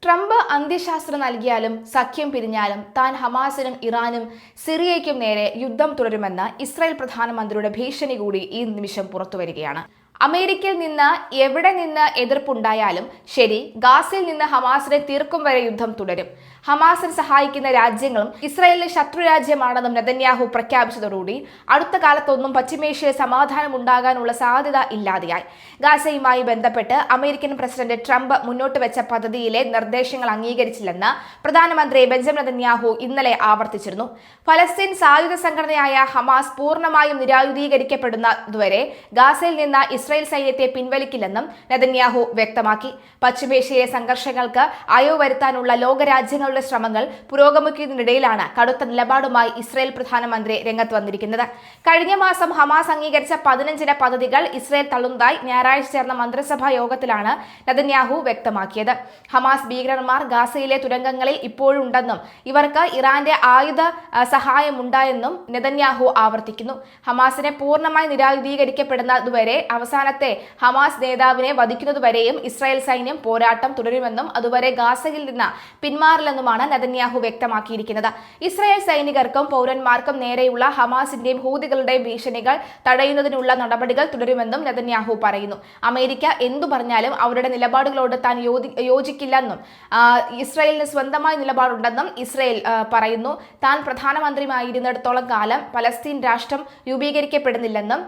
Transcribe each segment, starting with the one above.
Trump അന്ത്യശാസ്ത്രം നൽകിയാലും സഖ്യം പിരിഞ്ഞാലും താൻ ഹമാസിനും ഇറാനും സിറിയയ്ക്കും നേരെ യുദ്ധം തുടരുമെന്ന് ഇസ്രായേൽ പ്രധാനമന്ത്രിയുടെ ഭീഷണി കൂടി ഈ നിമിഷം പുറത്തുവരികയാണ്. അമേരിക്കയിൽ നിന്ന് എവിടെ നിന്ന് എതിർപ്പുണ്ടായാലും ശരി, ഗാസയിൽ നിന്ന് ഹമാസിനെ തീർക്കും വരെ യുദ്ധം തുടരും. ഹമാസിനെ സഹായിക്കുന്ന രാജ്യങ്ങളും ഇസ്രായേലിന് ശത്രുരാജ്യമാണെന്നും നെതന്യാഹു പ്രഖ്യാപിച്ചതോടുകൂടി അടുത്ത കാലത്തൊന്നും പശ്ചിമേഷ്യയിൽ സമാധാനം ഉണ്ടാകാനുള്ള സാധ്യത ഇല്ലാതെയായി. ഗാസയുമായി ബന്ധപ്പെട്ട് അമേരിക്കൻ പ്രസിഡന്റ് ട്രംപ് മുന്നോട്ട് വെച്ച പദ്ധതിയിലെ നിർദ്ദേശങ്ങൾ അംഗീകരിച്ചില്ലെന്ന് പ്രധാനമന്ത്രി ബെഞ്ചമിൻ നെതന്യാഹു ഇന്നലെ ആവർത്തിച്ചിരുന്നു. ഫലസ്തീൻ സായുധ സംഘടനയായ ഹമാസ് പൂർണ്ണമായും നിരായുധീകരിക്കപ്പെടുന്നതുവരെ ഗാസയിൽ നിന്ന് ഇസ്രായേൽ സൈന്യത്തെ പിൻവലിക്കില്ലെന്നും നെതന്യാഹു വ്യക്തമാക്കി. പശ്ചിമേഷ്യയിലെ സംഘർഷങ്ങൾക്ക് അയവ് വരുത്താനുള്ള ലോകരാജ്യങ്ങളുടെ ശ്രമങ്ങൾ പുരോഗമിക്കുന്നതിനിടയിലാണ് കടുത്ത നിലപാടുമായി ഇസ്രായേൽ പ്രധാനമന്ത്രി രംഗത്ത് വന്നിരിക്കുന്നത്. കഴിഞ്ഞ മാസം ഹമാസ് അംഗീകരിച്ച 15 പദ്ധതികൾ ഇസ്രായേൽ തള്ളുന്നതായി ഞായറാഴ്ച ചേർന്ന മന്ത്രിസഭാ യോഗത്തിലാണ് നെതന്യാഹു വ്യക്തമാക്കിയത്. ഹമാസ് ഭീകരന്മാർ ഗാസയിലെ തുരങ്കങ്ങളിൽ ഇപ്പോഴും ഉണ്ടെന്നും ഇവർക്ക് ഇറാന്റെ ആയുധ സഹായമുണ്ടായെന്നും നെതന്യാഹു ആവർത്തിക്കുന്നു. ഹമാസിനെ പൂർണ്ണമായി നിരായുധീകരിക്കപ്പെടുന്നതുവരെ അവസാനത്തെ ഹമാസ് നേതാവിനെ വധിക്കുന്നതുവരെയും ഇസ്രായേൽ സൈന്യം പോരാട്ടം തുടരുമെന്നും അതുവരെ ഗാസയിൽ നിന്ന് പിന്മാറില്ലെന്നുമാണ് നെതന്യാഹു വ്യക്തമാക്കിയിരിക്കുന്നത്. ഇസ്രായേൽ സൈനികർക്കും പൗരന്മാർക്കും നേരെയുള്ള ഹമാസിന്റെയും ഹൂതികളുടെയും ഭീഷണികൾ തടയുന്നതിനുള്ള നടപടികൾ തുടരുമെന്നും നെതന്യാഹു പറയുന്നു. അമേരിക്ക എന്തു പറഞ്ഞാലും അവരുടെ നിലപാടുകളോട് താൻ യോജിക്കില്ലെന്നും ഇസ്രായേലിന് സ്വന്തമായ നിലപാടുണ്ടെന്നും ഇസ്രായേൽ പറയുന്നു. താൻ പ്രധാനമന്ത്രിയായിരുന്നിടത്തോളം കാലം പലസ്തീൻ രാഷ്ട്രം രൂപീകരിക്കപ്പെടുന്നില്ലെന്നും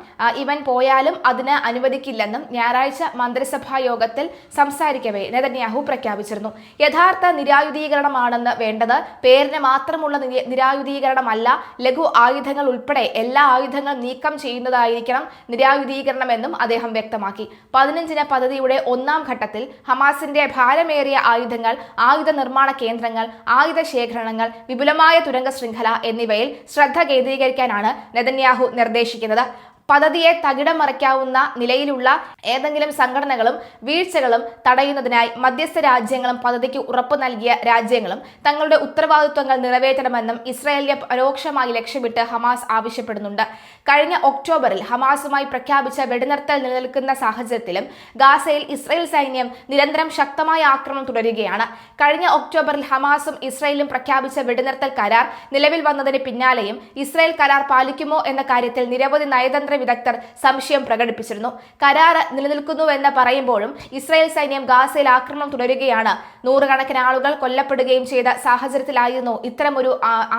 ഇവൻ പോയാലും അതിന് അനുവദിക്കില്ലെന്നും ഞായറാഴ്ച മന്ത്രിസഭാ യോഗത്തിൽ സംസാരിക്കവേ നെതന്യാഹു പ്രഖ്യാപിച്ചിരുന്നു. യഥാർത്ഥ നിരായുധീകരണമാണെന്ന് വേണ്ടത് പേരിന് മാത്രമുള്ള നിരായുധീകരണമല്ല, ലഘു ആയുധങ്ങൾ ഉൾപ്പെടെ എല്ലാ ആയുധങ്ങളും നീക്കം ചെയ്യുന്നതായിരിക്കണം നിരായുധീകരണമെന്നും അദ്ദേഹം വ്യക്തമാക്കി. 15 പദ്ധതിയുടെ 1ാം ഘട്ടത്തിൽ ഹമാസിന്റെ ഭാരമേറിയ ആയുധങ്ങൾ, ആയുധ നിർമ്മാണ കേന്ദ്രങ്ങൾ, ആയുധ ശേഖരണങ്ങൾ, വിപുലമായ തുരങ്ക ശൃംഖല എന്നിവയിൽ ശ്രദ്ധ കേന്ദ്രീകരിക്കാനാണ് നെതന്യാഹു നിർദ്ദേശിക്കുന്നത്. പദ്ധതിയെ തകിടം മറിക്കാവുന്ന നിലയിലുള്ള ഏതെങ്കിലും സംഘടനകളും വീഴ്ചകളും തടയുന്നതിനായി മധ്യസ്ഥ രാജ്യങ്ങളും പദ്ധതിക്ക് ഉറപ്പു നൽകിയ രാജ്യങ്ങളും തങ്ങളുടെ ഉത്തരവാദിത്വങ്ങൾ നിറവേറ്റണമെന്നും ഇസ്രായേലിനെ പരോക്ഷമായി ലക്ഷ്യമിട്ട് ഹമാസ് ആവശ്യപ്പെടുന്നുണ്ട്. കഴിഞ്ഞ ഒക്ടോബറിൽ ഹമാസുമായി പ്രഖ്യാപിച്ച വെടിനിർത്തൽ നിലനിൽക്കുന്ന സാഹചര്യത്തിലും ഗാസയിൽ ഇസ്രായേൽ സൈന്യം നിരന്തരം ശക്തമായ ആക്രമണം തുടരുകയാണ്. കഴിഞ്ഞ ഒക്ടോബറിൽ ഹമാസും ഇസ്രായേലും പ്രഖ്യാപിച്ച വെടിനിർത്തൽ കരാർ നിലവിൽ വന്നതിന് പിന്നാലെയും ഇസ്രായേൽ കരാർ പാലിക്കുമോ എന്ന കാര്യത്തിൽ നിരവധി നയതന്ത്ര വിദഗ്ധർ സംശയം പ്രകടിപ്പിച്ചിരുന്നു. കരാർ നിലനിൽക്കുന്നുവെന്ന് പറയുമ്പോഴും ഇസ്രായേൽ സൈന്യം ഗാസയിൽ ആക്രമണം തുടരുകയാണ്. നൂറുകണക്കിന് ആളുകൾ കൊല്ലപ്പെടുകയും ചെയ്ത സാഹചര്യത്തിലായിരുന്നു ഇത്തരമൊരു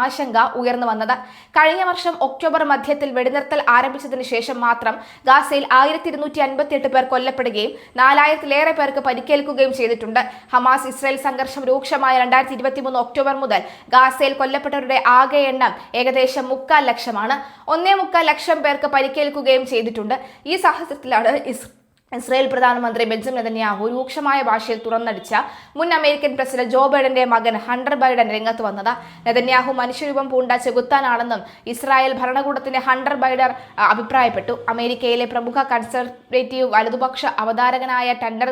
ആശങ്ക ഉയർന്നു വന്നത്. കഴിഞ്ഞ വർഷം ഒക്ടോബർ മധ്യത്തിൽ വെടിനിർത്തൽ ആരംഭിച്ചതിന് ശേഷം മാത്രം ഗാസയിൽ 1258 പേർ കൊല്ലപ്പെടുകയും 4000-ലേറെ പേർക്ക് പരിക്കേൽക്കുകയും ചെയ്തിട്ടുണ്ട്. ഹമാസ് ഇസ്രായേൽ സംഘർഷം രൂക്ഷമായ 2023 ഒക്ടോബർ മുതൽ ഗാസയിൽ കൊല്ലപ്പെട്ടവരുടെ ആകെ എണ്ണം ഏകദേശം 3.25 ലക്ഷമാണ്. 1.25 ലക്ഷം പേർക്ക് പരിക്കേൽക്കുകയും ചെയ്തിട്ടുണ്ട്. ഈ സാഹചര്യത്തിലാണ് ഇസ്രായേൽ പ്രധാനമന്ത്രി ബെഞ്ചമിൻ നെതന്യാഹു രൂക്ഷമായ ഭാഷയിൽ തുറന്നടിച്ച മുൻ അമേരിക്കൻ പ്രസിഡന്റ് ജോ ബൈഡന്റെ മകൻ ഹണ്ടർ ബൈഡൻ രംഗത്ത് വന്നത്. നെതന്യാഹു മനുഷ്യരൂപം പൂണ്ട ചെകുത്താനാണെന്നും ഇസ്രായേൽ ഭരണകൂടത്തിന്റെ ഹണ്ടർ ബൈഡൻ അഭിപ്രായപ്പെട്ടു. അമേരിക്കയിലെ പ്രമുഖ കൺസർവേറ്റീവ് വലതുപക്ഷ അവതാരകനായ thunder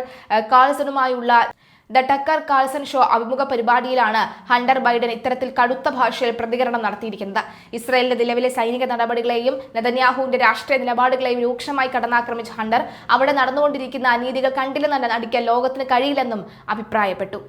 കാൾസണുമായുള്ള the decker Carlsen show അഭിമുഖ പരിപാടിയിലാണ് ഹണ്ടർ ബൈഡൻ ഇത്തരത്തിൽ കടുത്ത ഭാഷയിൽ പ്രതികരണം നടത്തിയിരിക്കുന്നത്. ഇസ്രായേലിന്റെ നിലവിലെ സൈനിക നടപടികളെയും നെതന്യാഹുവിന്റെ രാഷ്ട്രീയ നിലപാടുകളെയും രൂക്ഷമായി കടന്നാക്രമിച്ച ഹണ്ടർ അവിടെ നടന്നുകൊണ്ടിരിക്കുന്ന അനീതികൾ കണ്ടില്ലെന്ന് നടിക്കാൻ ലോകത്തിന് കഴിയില്ലെന്നും അഭിപ്രായപ്പെട്ടു.